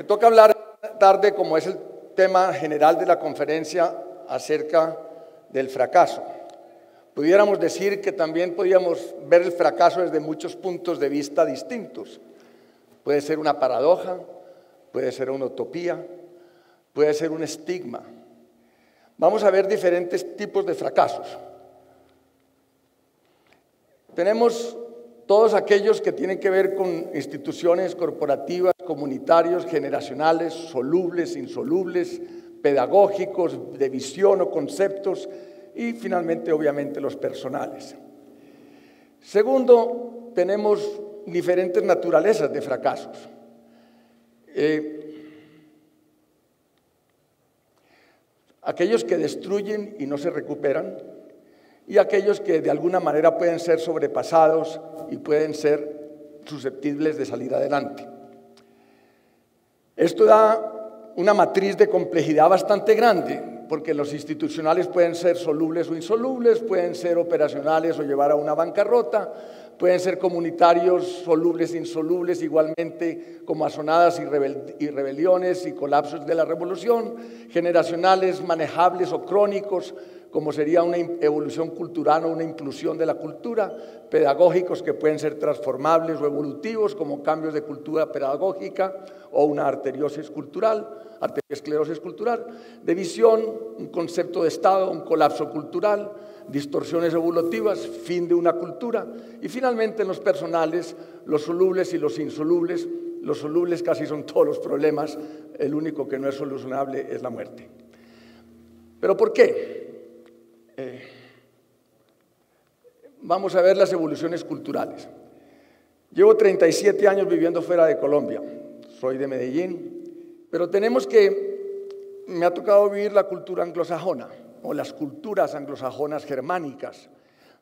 toca hablar tarde, como es el tema general de la conferencia, acerca del fracaso. Pudiéramos decir que también podríamos ver el fracaso desde muchos puntos de vista distintos. Puede ser una paradoja, puede ser una utopía, puede ser un estigma. Vamos a ver diferentes tipos de fracasos. Tenemos todos aquellos que tienen que ver con instituciones corporativas, comunitarios, generacionales, solubles, insolubles, pedagógicos, de visión o conceptos, y finalmente, obviamente, los personales. Segundo, tenemos diferentes naturalezas de fracasos. Aquellos que destruyen y no se recuperan, y aquellos que de alguna manera pueden ser sobrepasados y pueden ser susceptibles de salir adelante. Esto da una matriz de complejidad bastante grande, porque los institucionales pueden ser solubles o insolubles, pueden ser operacionales o llevar a una bancarrota, pueden ser comunitarios solubles e insolubles, igualmente como asonadas y rebeliones y colapsos de la revolución, generacionales manejables o crónicos, como sería una evolución cultural o una inclusión de la cultura, pedagógicos que pueden ser transformables o evolutivos, como cambios de cultura pedagógica o una arteriosclerosis cultural, de visión, un concepto de Estado, un colapso cultural, distorsiones evolutivas, fin de una cultura, y finalmente en los personales, los solubles y los insolubles. Los solubles casi son todos los problemas, el único que no es solucionable es la muerte. ¿Pero por qué? Vamos a ver las evoluciones culturales. Llevo 37 años viviendo fuera de Colombia, soy de Medellín, pero me ha tocado vivir la cultura anglosajona, o las culturas anglosajonas germánicas,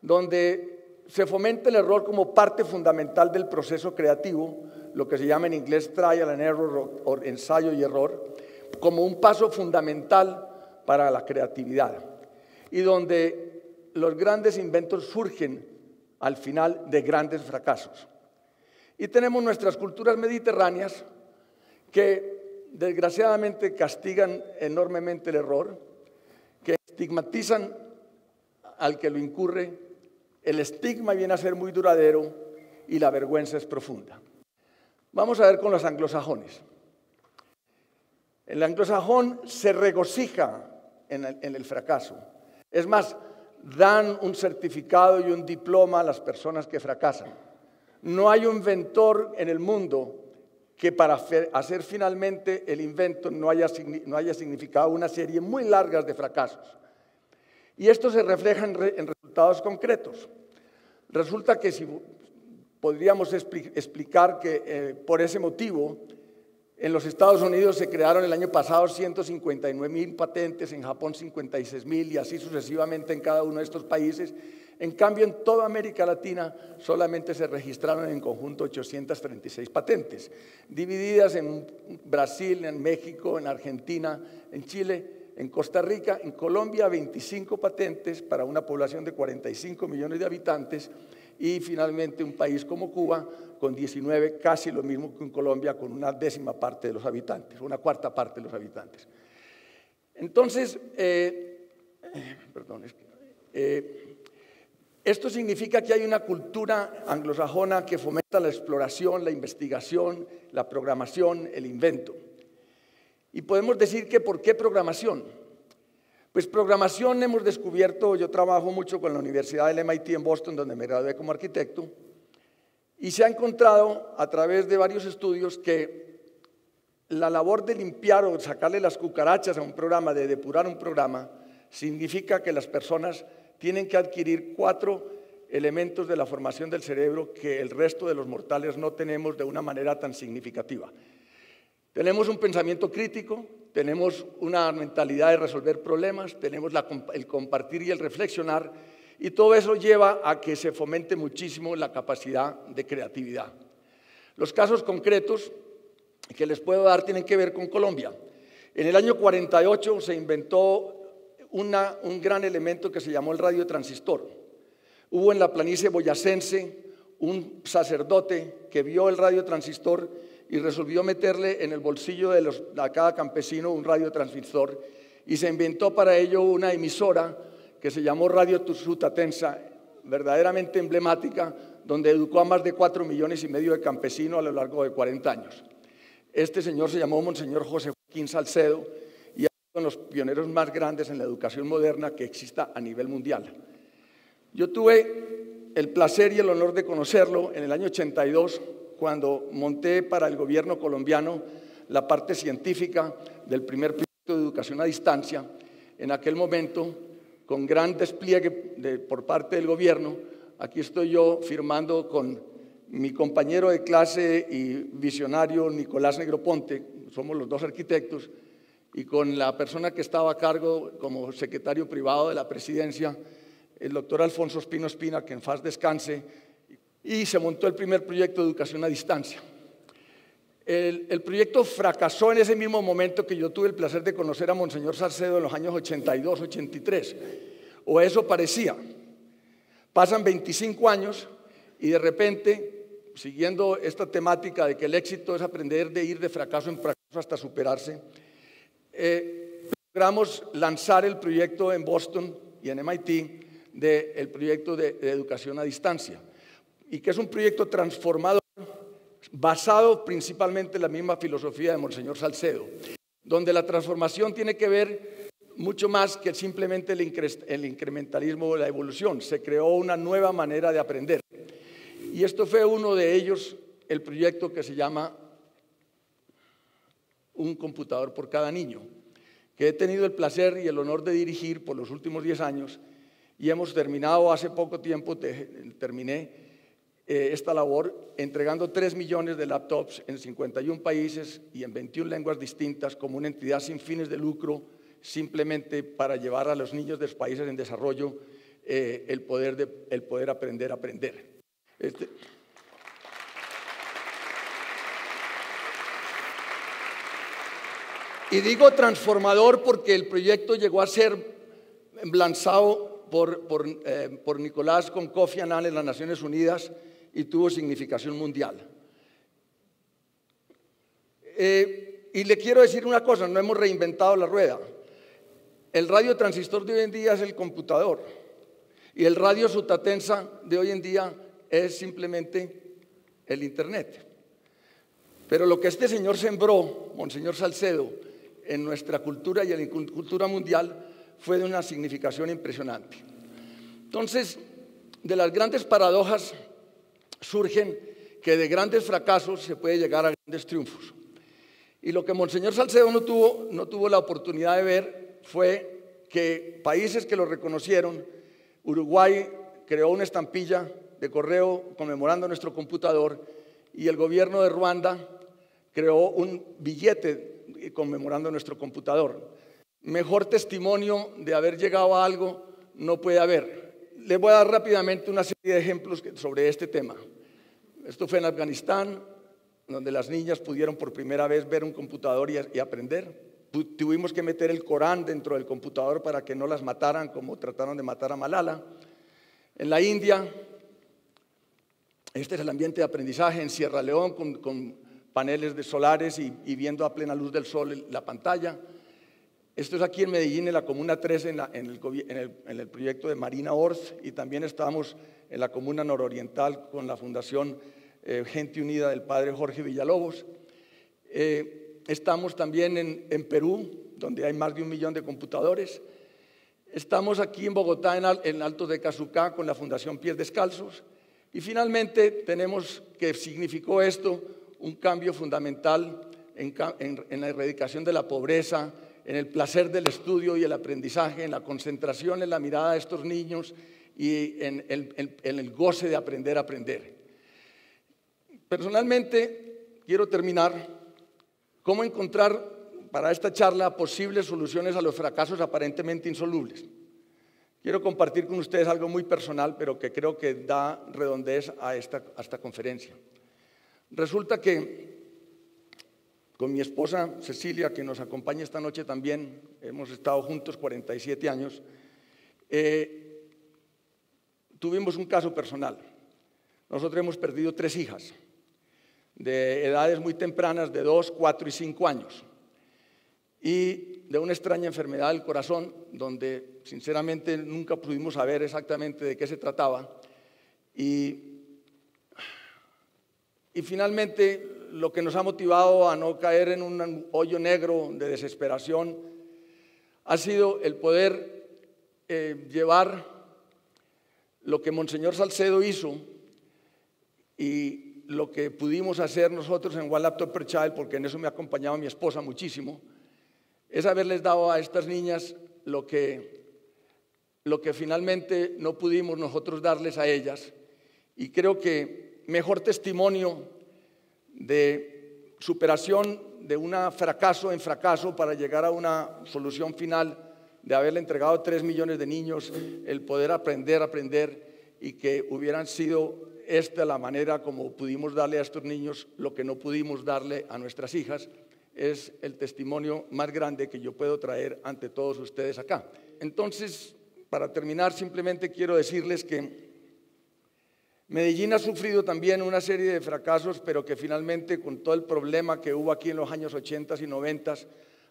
donde se fomenta el error como parte fundamental del proceso creativo, lo que se llama en inglés trial and error, o ensayo y error, como un paso fundamental para la creatividad, y donde los grandes inventos surgen al final de grandes fracasos. Y tenemos nuestras culturas mediterráneas que desgraciadamente castigan enormemente el error, que estigmatizan al que lo incurre, el estigma viene a ser muy duradero y la vergüenza es profunda. Vamos a ver con los anglosajones. El anglosajón se regocija en el fracaso. Es más, dan un certificado y un diploma a las personas que fracasan. No hay un inventor en el mundo que para hacer finalmente el invento no haya significado una serie muy larga de fracasos. Y esto se refleja en resultados concretos. Resulta que si podríamos explicar que por ese motivo en los Estados Unidos se crearon el año pasado 159.000 patentes, en Japón 56.000 y así sucesivamente en cada uno de estos países. En cambio, en toda América Latina solamente se registraron en conjunto 836 patentes, divididas en Brasil, en México, en Argentina, en Chile, en Costa Rica, en Colombia 25 patentes para una población de 45 millones de habitantes y finalmente un país como Cuba con 19, casi lo mismo que en Colombia, con una décima parte de los habitantes, una cuarta parte de los habitantes. Entonces, esto significa que hay una cultura anglosajona que fomenta la exploración, la investigación, la programación, el invento. Y podemos decir que ¿por qué programación? Pues programación hemos descubierto, yo trabajo mucho con la Universidad del MIT en Boston, donde me gradué como arquitecto, y se ha encontrado a través de varios estudios que la labor de limpiar o sacarle las cucarachas a un programa, de depurar un programa, significa que las personas tienen que adquirir 4 elementos de la formación del cerebro que el resto de los mortales no tenemos de una manera tan significativa. Tenemos un pensamiento crítico, tenemos una mentalidad de resolver problemas, tenemos el compartir y el reflexionar, y todo eso lleva a que se fomente muchísimo la capacidad de creatividad. Los casos concretos que les puedo dar tienen que ver con Colombia. En el año 48 se inventó un gran elemento que se llamó el radiotransistor. Hubo en la planicie boyacense un sacerdote que vio el radiotransistor y resolvió meterle en el bolsillo de cada campesino un radiotransmisor y se inventó para ello una emisora que se llamó Radio Sutatensa, verdaderamente emblemática, donde educó a más de 4,5 millones de campesinos a lo largo de 40 años. Este señor se llamó Monseñor José Joaquín Salcedo y es uno de los pioneros más grandes en la educación moderna que exista a nivel mundial. Yo tuve el placer y el honor de conocerlo en el año 82, cuando monté para el gobierno colombiano la parte científica del primer proyecto de educación a distancia. En aquel momento, con gran despliegue por parte del gobierno, aquí estoy yo firmando con mi compañero de clase y visionario Nicolás Negroponte, somos los dos arquitectos, y con la persona que estaba a cargo como secretario privado de la presidencia, el doctor Alfonso Espino Espina, que en paz descanse, y se montó el primer proyecto de educación a distancia. El proyecto fracasó en ese mismo momento que yo tuve el placer de conocer a Monseñor Salcedo en los años 82, 83, o eso parecía. Pasan 25 años y de repente, siguiendo esta temática de que el éxito es aprender de ir de fracaso en fracaso hasta superarse, logramos lanzar el proyecto en Boston y en MIT del proyecto de educación a distancia, y que es un proyecto transformador basado principalmente en la misma filosofía de Monseñor Salcedo, donde la transformación tiene que ver mucho más que simplemente el incrementalismo o la evolución. Se creó una nueva manera de aprender. Y esto fue uno de ellos, el proyecto que se llama Un computador por cada niño, que he tenido el placer y el honor de dirigir por los últimos 10 años, y hemos terminado hace poco tiempo, terminé esta labor entregando 3 millones de laptops en 51 países y en 21 lenguas distintas como una entidad sin fines de lucro, simplemente para llevar a los niños de los países en desarrollo el poder aprender a aprender. Y digo transformador porque el proyecto llegó a ser lanzado por Nicolás con Kofi Annan en las Naciones Unidas y tuvo significación mundial. Y le quiero decir una cosa, no hemos reinventado la rueda. El radiotransistor de hoy en día es el computador y el radio Sutatensa de hoy en día es simplemente el Internet. Pero lo que este señor sembró, Monseñor Salcedo, en nuestra cultura y en la cultura mundial fue de una significación impresionante. Entonces, de las grandes paradojas surgen que de grandes fracasos se puede llegar a grandes triunfos. Y lo que Monseñor Salcedo no tuvo la oportunidad de ver fue que países que lo reconocieron, Uruguay creó una estampilla de correo conmemorando nuestro computador y el gobierno de Ruanda creó un billete conmemorando nuestro computador. Mejor testimonio de haber llegado a algo no puede haber. Les voy a dar rápidamente una serie de ejemplos sobre este tema. Esto fue en Afganistán, donde las niñas pudieron por primera vez ver un computador y aprender. Tuvimos que meter el Corán dentro del computador para que no las mataran como trataron de matar a Malala. En la India, este es el ambiente de aprendizaje en Sierra León con paneles de solares y viendo a plena luz del sol la pantalla. Esto es aquí en Medellín, en la Comuna 13, en el proyecto de Marina Ors, y también estamos en la Comuna Nororiental con la Fundación Gente Unida del Padre Jorge Villalobos. Estamos también en Perú, donde hay más de 1 millón de computadores. Estamos aquí en Bogotá, en Altos de Cazucá, con la Fundación Pies Descalzos. Y finalmente tenemos que significó esto un cambio fundamental en la erradicación de la pobreza, en el placer del estudio y el aprendizaje, en la concentración en la mirada de estos niños y en el goce de aprender a aprender. Personalmente, quiero terminar cómo encontrar para esta charla posibles soluciones a los fracasos aparentemente insolubles. Quiero compartir con ustedes algo muy personal, pero que creo que da redondez a esta conferencia. Resulta que con mi esposa Cecilia, que nos acompaña esta noche también, hemos estado juntos 47 años, tuvimos un caso personal. Nosotros hemos perdido 3 hijas. de edades muy tempranas, de 2, 4 y 5 años, y de una extraña enfermedad del corazón, donde sinceramente nunca pudimos saber exactamente de qué se trataba, y finalmente lo que nos ha motivado a no caer en un hoyo negro de desesperación ha sido el poder llevar lo que Monseñor Salcedo hizo y lo que pudimos hacer nosotros en One Laptop Per Child, porque en eso me ha acompañado mi esposa muchísimo, es haberles dado a estas niñas lo que finalmente no pudimos nosotros darles a ellas. Y creo que mejor testimonio de superación de un fracaso en fracaso para llegar a una solución final, de haberle entregado 3 millones de niños, el poder aprender y que hubieran sido esta la manera como pudimos darle a estos niños lo que no pudimos darle a nuestras hijas, es el testimonio más grande que yo puedo traer ante todos ustedes acá. Entonces, para terminar, simplemente quiero decirles que Medellín ha sufrido también una serie de fracasos, pero que finalmente, con todo el problema que hubo aquí en los años 80 y 90,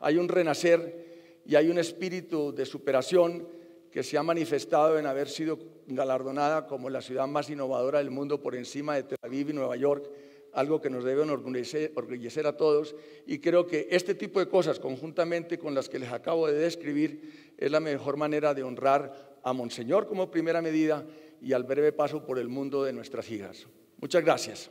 hay un renacer y hay un espíritu de superación que se ha manifestado en haber sido galardonada como la ciudad más innovadora del mundo por encima de Tel Aviv y Nueva York, algo que nos debe enorgullecer a todos, y creo que este tipo de cosas, conjuntamente con las que les acabo de describir, es la mejor manera de honrar a Monseñor como primera medida y al breve paso por el mundo de nuestras hijas. Muchas gracias.